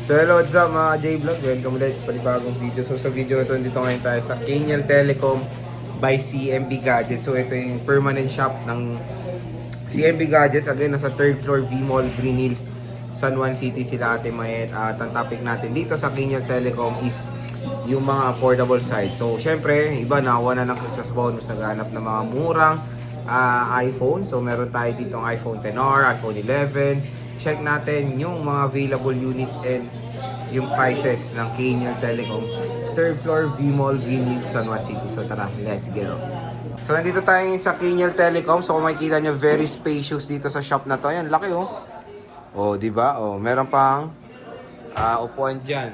So hello, what's up mga J-Vlog? Welcome ulit sa panibagong video. So sa video ito, dito ngayon tayo sa Kanial Telecom by CMB Gadgets. So ito yung permanent shop ng CMB Gadgets. Again, nasa 3rd floor V-Mall, Green Hills, San Juan City sila Ate Mayet. At ang topic natin dito sa Kanial Telecom is yung mga affordable side. So syempre, iba nakuha na ng Christmas bonus, naghanap ng mga murang iPhone. So meron tayo dito ang iPhone XR, iPhone 11. Check natin yung mga available units and yung prices ng Kanial Telecom 3rd floor V-Mall, Green Hills, San Juan City. So tara, let's go. So nandito tayo sa Kanial Telecom. So kung makikita nyo, very spacious dito sa shop na to. Ayan, laki oh. Oh, di ba? Oh, meron pang upuan diyan.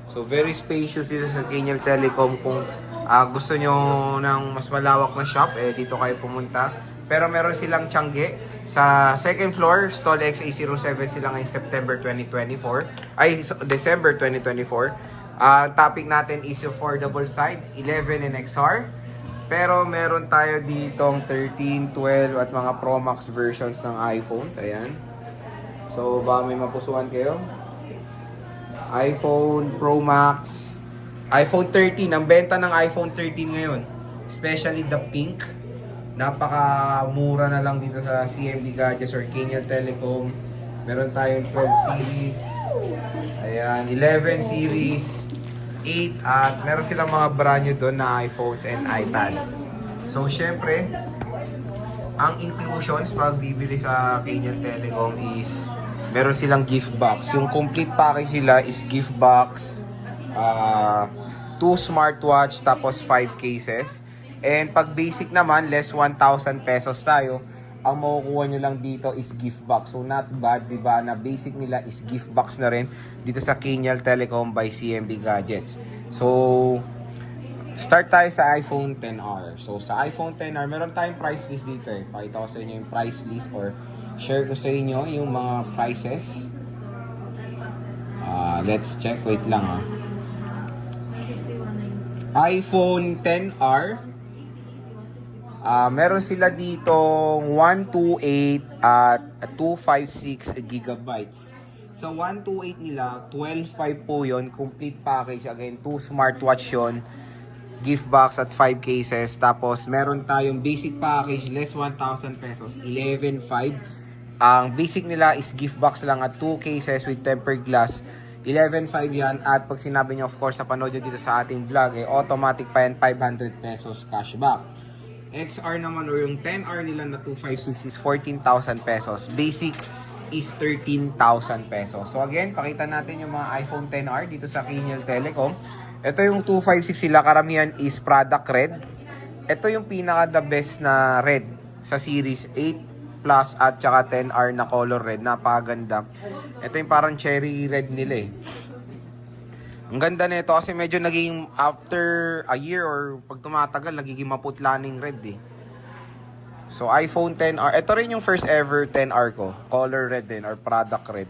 So very spacious dito sa Kanial Telecom. Kung gusto nyo ng mas malawak na shop, dito kayo pumunta. Pero meron silang tiyangge. Sa 2nd floor, stall XA07 sila ngayong September 2024. December 2024. Topic natin is affordable side, 11 and XR. Pero meron tayo ditong 13, 12 at mga Pro Max versions ng iPhones. Ayan. So, baka may mapusuan kayo. iPhone Pro Max. iPhone 13. Ang benta ng iPhone 13 ngayon, especially the pink, napaka-mura na lang dito sa CMB Gadgets or Kanial Telecom. Meron tayong 12 series. Ayan, 11 series, 8 at meron silang mga brand new doon na iPhones and iPads. So, syempre, ang inclusions pag bibili sa Kanial Telecom is meron silang gift box. Yung complete package nila is gift box, 2 smartwatch, tapos 5 cases. And pag basic naman, less 1,000 pesos tayo, ang makukuha nyo lang dito is gift box. So not bad, di ba? Na basic nila is gift box na rin dito sa Kanial Telecom by CMB Gadgets. So, start tayo sa iPhone XR. So sa iPhone XR, meron tayong price list dito eh. Pakita ko sa inyo yung price list or share ko sa inyo yung mga prices. Let's check. Wait lang iPhone XR. Meron sila ditong 128 at 256 gigabytes. Sa 128 nila, 12.5 po yun. Complete package. Again, 2 smartwatch yun. Gift box at 5 cases. Tapos, meron tayong basic package, less 1,000 pesos, 11.5. Ang basic nila is gift box lang at 2 cases with tempered glass. 11.5 yan. At pag sinabi nyo, of course, sa panood nyo dito sa ating vlog, automatic pa yan, 500 pesos cashback. XR naman or yung 10R nila na 256 is 14,000 pesos. Basic is 13,000 pesos. So again, pakita natin yung mga iPhone XR dito sa Kanial Telecom. Ito yung 256 sila, karamihan is product red. Ito yung pinaka the best na red sa series 8 Plus at saka 10R na color red. Napakaganda. Ito yung parang cherry red nila eh. Ang ganda nito kasi medyo naging after a year or pag tumatagal, nagiging maputlaning red eh. So iPhone XR, ito rin yung first ever XR ko. Color red din or product red.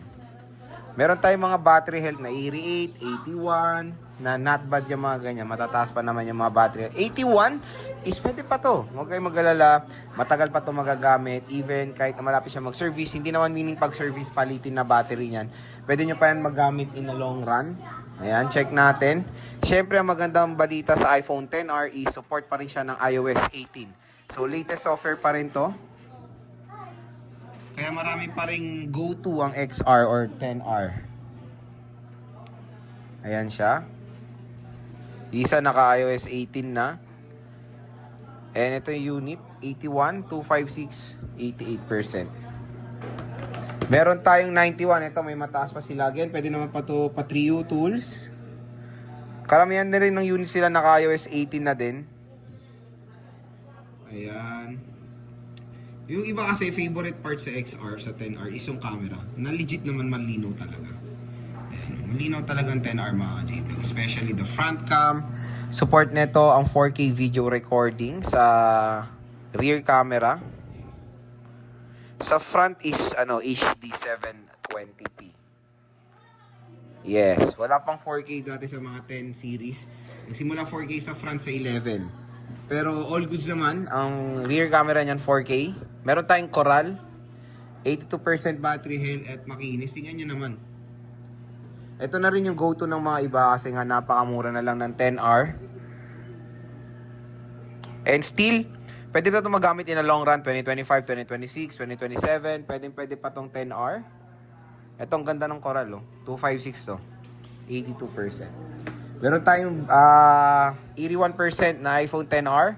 Meron tayong mga battery health na 88, 81, na not bad yung mga ganyan. Matataas pa naman yung mga battery health. 81 is pwede pa to. Huwag kayong mag-alala. Matagal pa to magagamit. Even kahit malapit siya mag-service. Hindi naman meaning pag-service palitin na battery niyan. Pwede nyo pa yan magamit in the long run. Ayan, check natin. Siyempre, ang magandang balita sa iPhone XR is support pa rin siya ng iOS 18. So, latest software pa rin to. Kaya marami pa rin go-to ang XR or XR. Ayan siya. Isa naka-iOS 18 na. And ito yung unit, 81, 256, 88%. Meron tayong 91. Ito may mataas pa sila. Again, pwede naman pa ito pa 3U tools. Karamihan na rin ng unit sila naka-iOS 18 na din. Ayan. Yung iba kasi favorite part sa XR, sa XR is yung camera. Na legit naman malinaw talaga. Ayan. Malinaw talaga ang XR mga JP. Especially the front cam. Support nito ang 4K video recording sa rear camera. Sa front is HD 720p. Yes, wala pang 4K dati sa mga 10 series. Nagsimula 4K sa front sa 11. Pero all goods naman, ang rear camera niyan 4K. Meron tayong Coral, 82% battery health at makinis. Tingnan nyo naman. Ito na rin yung go-to ng mga iba kasi nga napakamura na lang ng 10R. And still, pwede na ito magamit in a long run, 2025, 2026, 2027. Pwede pa tong 10R. Itong ganda ng Coral, oh. 256 to. 82%. Meron tayong 81% na iPhone 10R.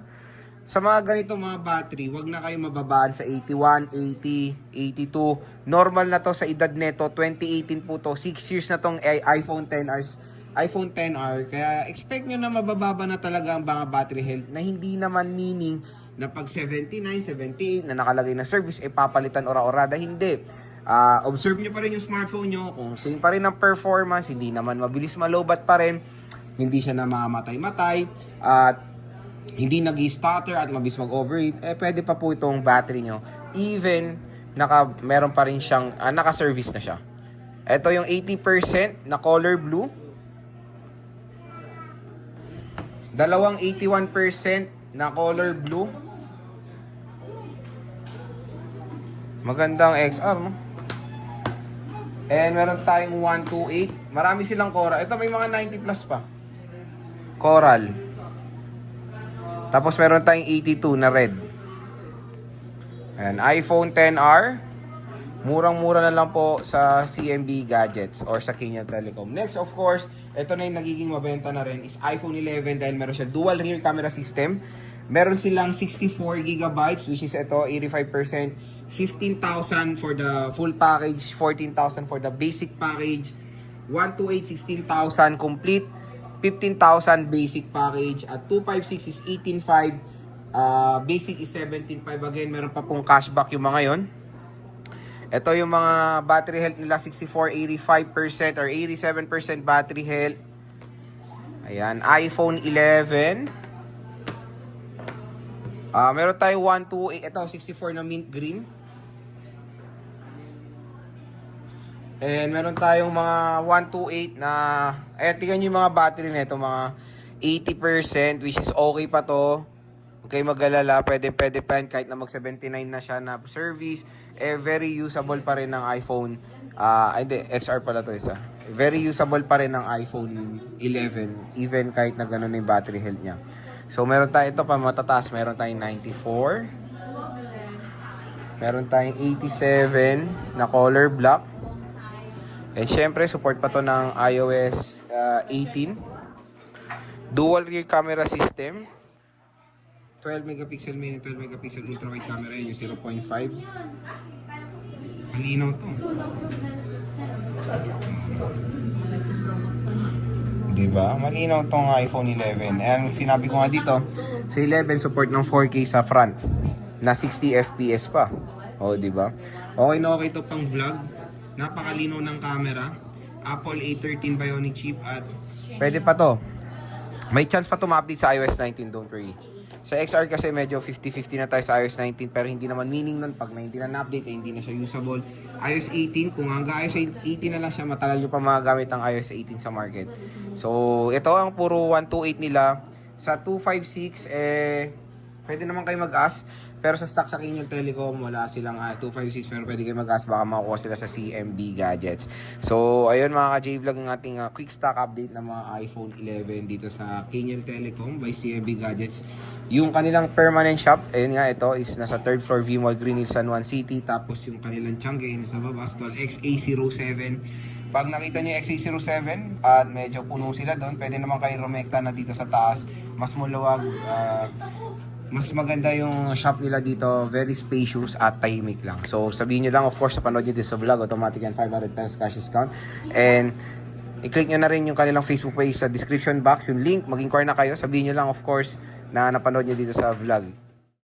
Sa mga ganito mga battery, wag na kayo mababaan sa 81, 80, 82. Normal na to sa edad neto. 2018 po to. 6 years na tong iPhone 10R. Kaya expect nyo na mabababa na talaga ang mga battery health na hindi naman meaning na pag 79, 78 na nakalagay na service, papalitan ora-orada. Hindi. Observe nyo pa rin yung smartphone nyo. Kung same pa rin ang performance, hindi naman mabilis malobat pa rin. Hindi siya na mamamatay-matay. At hindi nag-stutter at mabilis mag-overheat, pwede pa po itong battery nyo. Even, meron pa rin siyang, naka-service na siya. Ito yung 80% na color blue. Dalawang 81% na color blue. Magandang XR, no? And meron tayong 128. Marami silang Coral. Ito may mga 90 plus pa. Coral. Tapos meron tayong 82 na red. Ayan, iPhone 10R. Murang-mura na lang po sa CMB Gadgets or sa Kenya Telecom. Next, of course, ito na yung nagiging mabenta na rin is iPhone 11 dahil meron siya dual rear camera system. Meron silang 64GB which is ito, 85%. 15,000 for the full package, 14,000 for the basic package, 128, 16,000 complete, 15,000 basic package, at 256 is 18,500, basic is 17,500. Again, meron pa pong cashback yung mga yon. Ito yung mga battery health nila, 64, 85% or 87% battery health. Ayan, iPhone 11. Meron tayong 128, ito 64 na mint green. And meron tayong mga 128 na, ayan, tingnan nyo yung mga battery nito, mga 80%, which is okay pa to. Okay, mag-alala, pwede pa yan kahit na mag 79 na siya na service. Very usable pa rin ng iPhone. Hindi, XR pala to isa. Very usable pa rin ng iPhone 11, even kahit na gano'n na yung battery health niya. So, meron tayo ito pa matataas. Meron tayong 94. Meron tayong 87 na color black. And syempre, support pa to ng iOS 18. Dual rear camera system. 12 megapixel main, 12 megapixel ultra wide camera, yun yung 0.5. Malinaw to. Diba? Malinaw tong iPhone 11. And sinabi ko nga dito, sa 11 support ng 4K sa front na 60 FPS pa. O, diba? Okay na okay to pang vlog. Napakalinaw ng camera. Apple A13 Bionic chip at pwede pa to. May chance pa to ma-update sa iOS 19, don't worry. Sa XR kasi medyo 50-50 na tayo sa iOS 19 pero hindi naman meaning nun pag hindi na na-update hindi na siya usable. iOS 18, kung hanggang iOS 18 na lang siya, matagal nyo pa magagamit ang iOS 18 sa market. So, ito ang puro 128 nila. Sa 256, pwede naman kayo mag-ask. Pero sa stock sa Kenya Telecom, wala silang 256 pero pwede kayo mag-ask. Baka makukuha sila sa CMB Gadgets. So, ayun mga ka-J-Vlog ang ating quick stock update ng mga iPhone 11 dito sa Kenya Telecom by CMB Gadgets. Yung kanilang permanent shop, ayun nga, ito is nasa 3rd floor V Mall Green Hills, San Juan City. Tapos yung kanilang Tiangge sa baba, stall XA07. Pag nakita niyo XA07 at medyo puno sila doon, pwede naman kayo rumekta na dito sa taas. Mas maluwag, mas maganda yung shop nila dito, very spacious at tahimik lang. So sabihin nyo lang, of course, sa panood nyo dito sa vlog, automatic yan 500 pesos cash discount. And i-click nyo na rin yung kanilang Facebook page sa description box, yung link, mag-inquire na kayo. Sabihin nyo lang, of course, na napanood nyo dito sa vlog.